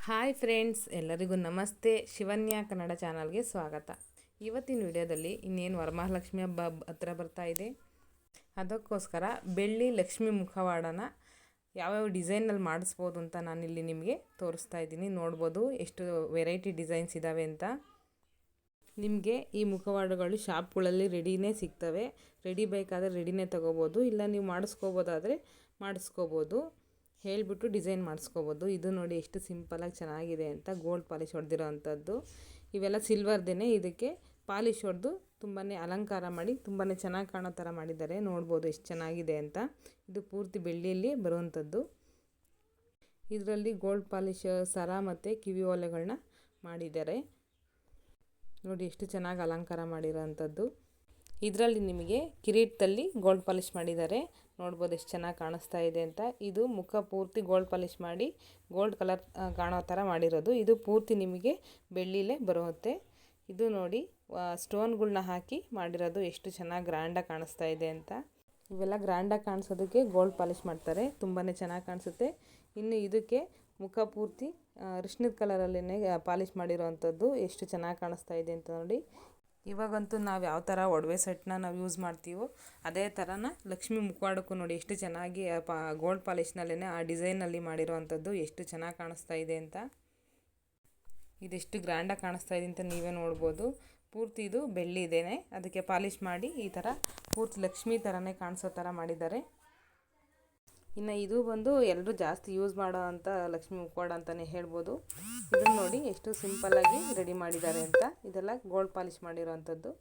Hi friends, ಎಲ್ಲರಿಗೂ ನಮಸ್ತೆ. ಶಿವನ್ಯ ಕನ್ನಡ ಚಾನಲ್ಗೆ ಸ್ವಾಗತ. ಇವತ್ತಿನ ವಿಡಿಯೋದಲ್ಲಿ ಇನ್ನೇನು ವರಮಹಾಲಕ್ಷ್ಮಿ ಹಬ್ಬ ಹತ್ರ ಬರ್ತಾ ಇದೆ. ಅದಕ್ಕೋಸ್ಕರ ಬೆಳ್ಳಿ ಲಕ್ಷ್ಮಿ ಮುಖವಾಡನ ಯಾವ್ಯಾವ ಡಿಸೈನಲ್ಲಿ ಮಾಡಿಸ್ಬೋದು ಅಂತ ನಾನಿಲ್ಲಿ ನಿಮಗೆ ತೋರಿಸ್ತಾ ಇದ್ದೀನಿ. ನೋಡ್ಬೋದು ಎಷ್ಟು ವೆರೈಟಿ ಡಿಸೈನ್ಸ್ ಇದ್ದಾವೆ ಅಂತ. ನಿಮಗೆ ಈ ಮುಖವಾಡಗಳು ಶಾಪ್ಗಳಲ್ಲಿ ರೆಡಿನೇ ಸಿಗ್ತವೆ. ರೆಡಿ ಬೇಕಾದರೆ ರೆಡಿನೇ ತೊಗೋಬೋದು, ಇಲ್ಲ ನೀವು ಮಾಡಿಸ್ಕೋಬೋದಾದರೆ ಮಾಡಿಸ್ಕೋಬೋದು. ಹೇಳಿಬಿಟ್ಟು ಡಿಸೈನ್ ಮಾಡಿಸ್ಕೋಬೋದು. ಇದು ನೋಡಿ ಎಷ್ಟು ಸಿಂಪಲಾಗಿ ಚೆನ್ನಾಗಿದೆ ಅಂತ. ಗೋಲ್ಡ್ ಪಾಲಿಶ್ ಹೊಡೆದಿರೋ ಅಂಥದ್ದು. ಇವೆಲ್ಲ ಸಿಲ್ವರ್ದೇ. ಇದಕ್ಕೆ ಪಾಲಿಶ್ ಹೊಡೆದು ತುಂಬಾ ಅಲಂಕಾರ ಮಾಡಿ ತುಂಬಾ ಚೆನ್ನಾಗಿ ಕಾಣೋ ಥರ ಮಾಡಿದ್ದಾರೆ. ನೋಡ್ಬೋದು ಎಷ್ಟು ಚೆನ್ನಾಗಿದೆ ಅಂತ. ಇದು ಪೂರ್ತಿ ಬೆಳ್ಳಿಯಲ್ಲಿ ಬರುವಂಥದ್ದು. ಇದರಲ್ಲಿ ಗೋಲ್ಡ್ ಪಾಲಿಶ್ ಸರ ಮತ್ತು ಕಿವಿ ಓಲೆಗಳನ್ನ ಮಾಡಿದ್ದಾರೆ. ನೋಡಿ ಎಷ್ಟು ಚೆನ್ನಾಗಿ ಅಲಂಕಾರ ಮಾಡಿರೋ ಅಂಥದ್ದು. ಇದರಲ್ಲಿ ನಿಮಗೆ ಕಿರೀಟದಲ್ಲಿ ಗೋಲ್ಡ್ ಪಾಲಿಶ್ ಮಾಡಿದ್ದಾರೆ. ನೋಡ್ಬೋದು ಎಷ್ಟು ಚೆನ್ನಾಗಿ ಕಾಣಿಸ್ತಾ ಇದೆ ಅಂತ. ಇದು ಮುಖ ಪೂರ್ತಿ ಗೋಲ್ಡ್ ಪಾಲಿಶ್ ಮಾಡಿ ಗೋಲ್ಡ್ ಕಲರ್ ಕಾಣೋ ಥರ ಮಾಡಿರೋದು. ಇದು ಪೂರ್ತಿ ನಿಮಗೆ ಬೆಳ್ಳಿಲೇ ಬರುತ್ತೆ. ಇದು ನೋಡಿ ಸ್ಟೋನ್ಗಳ್ನ ಹಾಕಿ ಮಾಡಿರೋದು. ಎಷ್ಟು ಚೆನ್ನಾಗಿ ಗ್ರ್ಯಾಂಡಾಗಿ ಕಾಣಿಸ್ತಾ ಇದೆ ಅಂತ. ಇವೆಲ್ಲ ಗ್ರ್ಯಾಂಡಾಗಿ ಕಾಣಿಸೋದಕ್ಕೆ ಗೋಲ್ಡ್ ಪಾಲಿಶ್ ಮಾಡ್ತಾರೆ. ತುಂಬಾ ಚೆನ್ನಾಗಿ ಕಾಣಿಸುತ್ತೆ. ಇನ್ನು ಇದಕ್ಕೆ ಮುಖ ಪೂರ್ತಿ ಅರಿಶಿಣದ ಕಲರಲ್ಲೇ ಪಾಲಿಶ್ ಮಾಡಿರೋ ಅಂಥದ್ದು. ಎಷ್ಟು ಚೆನ್ನಾಗಿ ಕಾಣಿಸ್ತಾ ಇದೆ ಅಂತ ನೋಡಿ. ಇವಾಗಂತೂ ನಾವು ಯಾವ ಥರ ಒಡವೆ ಸೆಟ್ನ ನಾವು ಯೂಸ್ ಮಾಡ್ತೀವೋ ಅದೇ ಥರನ ಲಕ್ಷ್ಮಿ ಮುಖವಾಡಕ್ಕೂ ನೋಡಿ ಎಷ್ಟು ಚೆನ್ನಾಗಿ ಗೋಲ್ಡ್ ಪಾಲಿಶ್ನಲ್ಲೇ ಆ ಡಿಸೈನಲ್ಲಿ ಮಾಡಿರೋ ಅಂಥದ್ದು. ಎಷ್ಟು ಚೆನ್ನಾಗಿ ಕಾಣಿಸ್ತಾ ಇದೆ ಅಂತ. ಇದೆಷ್ಟು ಗ್ರ್ಯಾಂಡಾಗಿ ಕಾಣಿಸ್ತಾ ಇದೆ ಅಂತ ನೀವೇ ನೋಡ್ಬೋದು. ಪೂರ್ತಿ ಇದು ಬೆಳ್ಳಿ ಇದೇನೆ, ಅದಕ್ಕೆ ಪಾಲಿಶ್ ಮಾಡಿ ಈ ಥರ ಪೂರ್ತಿ ಲಕ್ಷ್ಮಿ ಥರನೇ ಕಾಣಿಸೋ ಥರ ಮಾಡಿದ್ದಾರೆ. ಇನ್ನು ಇದು ಬಂದು ಎಲ್ಲರೂ ಜಾಸ್ತಿ ಯೂಸ್ ಮಾಡೋ ಅಂಥ ಲಕ್ಷ್ಮಿ ಮುಖವಾಡ ಅಂತಲೇ ಹೇಳ್ಬೋದು. ಇದನ್ನು ನೋಡಿ ಎಷ್ಟು ಸಿಂಪಲ್ಲಾಗಿ ರೆಡಿ ಮಾಡಿದ್ದಾರೆ ಅಂತ. ಇದೆಲ್ಲ ಗೋಲ್ಡ್ ಪಾಲಿಶ್ ಮಾಡಿರೋ ಅಂಥದ್ದು.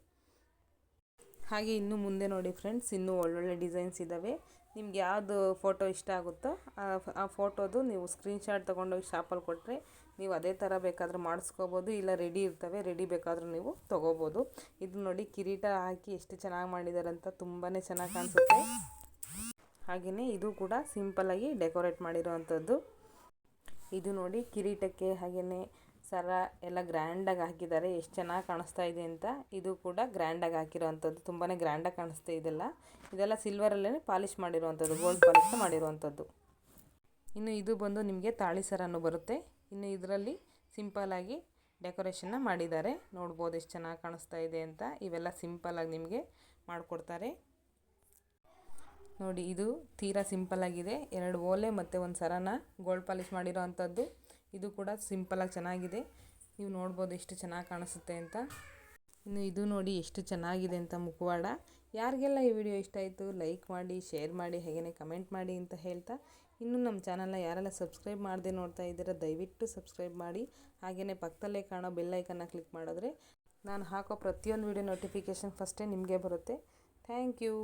ಹಾಗೆ ಇನ್ನು ಮುಂದೆ ನೋಡಿ ಫ್ರೆಂಡ್ಸ್, ಇನ್ನೂ ಒಳ್ಳೊಳ್ಳೆ ಡಿಸೈನ್ಸ್ ಇದ್ದಾವೆ. ನಿಮ್ಗೆ ಯಾವುದು ಫೋಟೋ ಇಷ್ಟ ಆಗುತ್ತೋ ಆ ಫೋಟೋದು ನೀವು ಸ್ಕ್ರೀನ್ಶಾಟ್ ತೊಗೊಂಡೋಗಿ ಶಾಪಲ್ಲಿ ಕೊಟ್ಟರೆ ನೀವು ಅದೇ ಥರ ಬೇಕಾದರೂ ಮಾಡಿಸ್ಕೋಬೋದು. ಇಲ್ಲ ರೆಡಿ ಇರ್ತವೆ, ರೆಡಿ ಬೇಕಾದರೂ ನೀವು ತೊಗೋಬೋದು. ಇದು ನೋಡಿ ಕಿರೀಟ ಹಾಕಿ ಎಷ್ಟು ಚೆನ್ನಾಗಿ ಮಾಡಿದ್ದಾರೆ ಅಂತ. ತುಂಬಾ ಚೆನ್ನಾಗಿ ಕಾಣಿಸುತ್ತೆ. ಹಾಗೆಯೇ ಇದು ಕೂಡ ಸಿಂಪಲ್ಲಾಗಿ ಡೆಕೋರೇಟ್ ಮಾಡಿರೋ ಅಂಥದ್ದು. ಇದು ನೋಡಿ ಕಿರೀಟಕ್ಕೆ ಹಾಗೆಯೇ ಸರ ಎಲ್ಲ ಗ್ರ್ಯಾಂಡಾಗಿ ಹಾಕಿದ್ದಾರೆ. ಎಷ್ಟು ಚೆನ್ನಾಗಿ ಕಾಣಿಸ್ತಾ ಇದೆ ಅಂತ. ಇದು ಕೂಡ ಗ್ರ್ಯಾಂಡಾಗಿ ಹಾಕಿರೋ ಅಂಥದ್ದು. ತುಂಬಾ ಗ್ರ್ಯಾಂಡಾಗಿ ಕಾಣಿಸ್ತಾ ಇದೆಲ್ಲ ಸಿಲ್ವರಲ್ಲೇ ಪಾಲಿಶ್ ಮಾಡಿರೋ ಅಂಥದ್ದು, ಗೋಲ್ಡ್ ಪಾಲಿಶ್ ಮಾಡಿರೋ ಅಂಥದ್ದು. ಇನ್ನು ಇದು ಬಂದು ನಿಮಗೆ ತಾಳಿ ಸರನೂ ಬರುತ್ತೆ. ಇನ್ನು ಇದರಲ್ಲಿ ಸಿಂಪಲ್ಲಾಗಿ ಡೆಕೋರೇಷನ್ನ ಮಾಡಿದ್ದಾರೆ. ನೋಡ್ಬೋದು ಎಷ್ಟು ಚೆನ್ನಾಗಿ ಕಾಣಿಸ್ತಾ ಇದೆ ಅಂತ. ಇವೆಲ್ಲ ಸಿಂಪಲ್ಲಾಗಿ ನಿಮಗೆ ಮಾಡಿಕೊಡ್ತಾರೆ. ನೋಡಿ ಇದು ತೀರಾ ಸಿಂಪಲ್ಲಾಗಿದೆ. 2 ಓಲೆ ಮತ್ತು ಒಂದು ಸರನ ಗೋಲ್ಡ್ ಪಾಲಿಶ್ ಮಾಡಿರೋ ಅಂಥದ್ದು. ಇದು ಕೂಡ ಸಿಂಪಲ್ಲಾಗಿ ಚೆನ್ನಾಗಿದೆ. ನೀವು ನೋಡ್ಬೋದು ಎಷ್ಟು ಚೆನ್ನಾಗಿ ಕಾಣಿಸುತ್ತೆ ಅಂತ. ಇನ್ನು ಇದು ನೋಡಿ ಎಷ್ಟು ಚೆನ್ನಾಗಿದೆ ಅಂತ ಮುಖವಾಡ. ಯಾರಿಗೆಲ್ಲ ಈ ವಿಡಿಯೋ ಇಷ್ಟ ಆಯಿತು ಲೈಕ್ ಮಾಡಿ, ಶೇರ್ ಮಾಡಿ, ಹಾಗೆಯೇ ಕಮೆಂಟ್ ಮಾಡಿ ಅಂತ ಹೇಳ್ತಾ, ಇನ್ನೂ ನಮ್ಮ ಚಾನಲ್ನ ಯಾರೆಲ್ಲ ಸಬ್ಸ್ಕ್ರೈಬ್ ಮಾಡದೆ ನೋಡ್ತಾ ಇದ್ದೀರಾ ದಯವಿಟ್ಟು ಸಬ್ಸ್ಕ್ರೈಬ್ ಮಾಡಿ. ಹಾಗೆಯೇ ಪಕ್ಕದಲ್ಲೇ ಕಾಣೋ ಬೆಲ್ ಐಕನ್ನ ಕ್ಲಿಕ್ ಮಾಡಿದ್ರೆ ನಾನು ಹಾಕೋ ಪ್ರತಿಯೊಂದು ವಿಡಿಯೋ ನೋಟಿಫಿಕೇಷನ್ ಫಸ್ಟೇ ನಿಮಗೆ ಬರುತ್ತೆ. Thank you.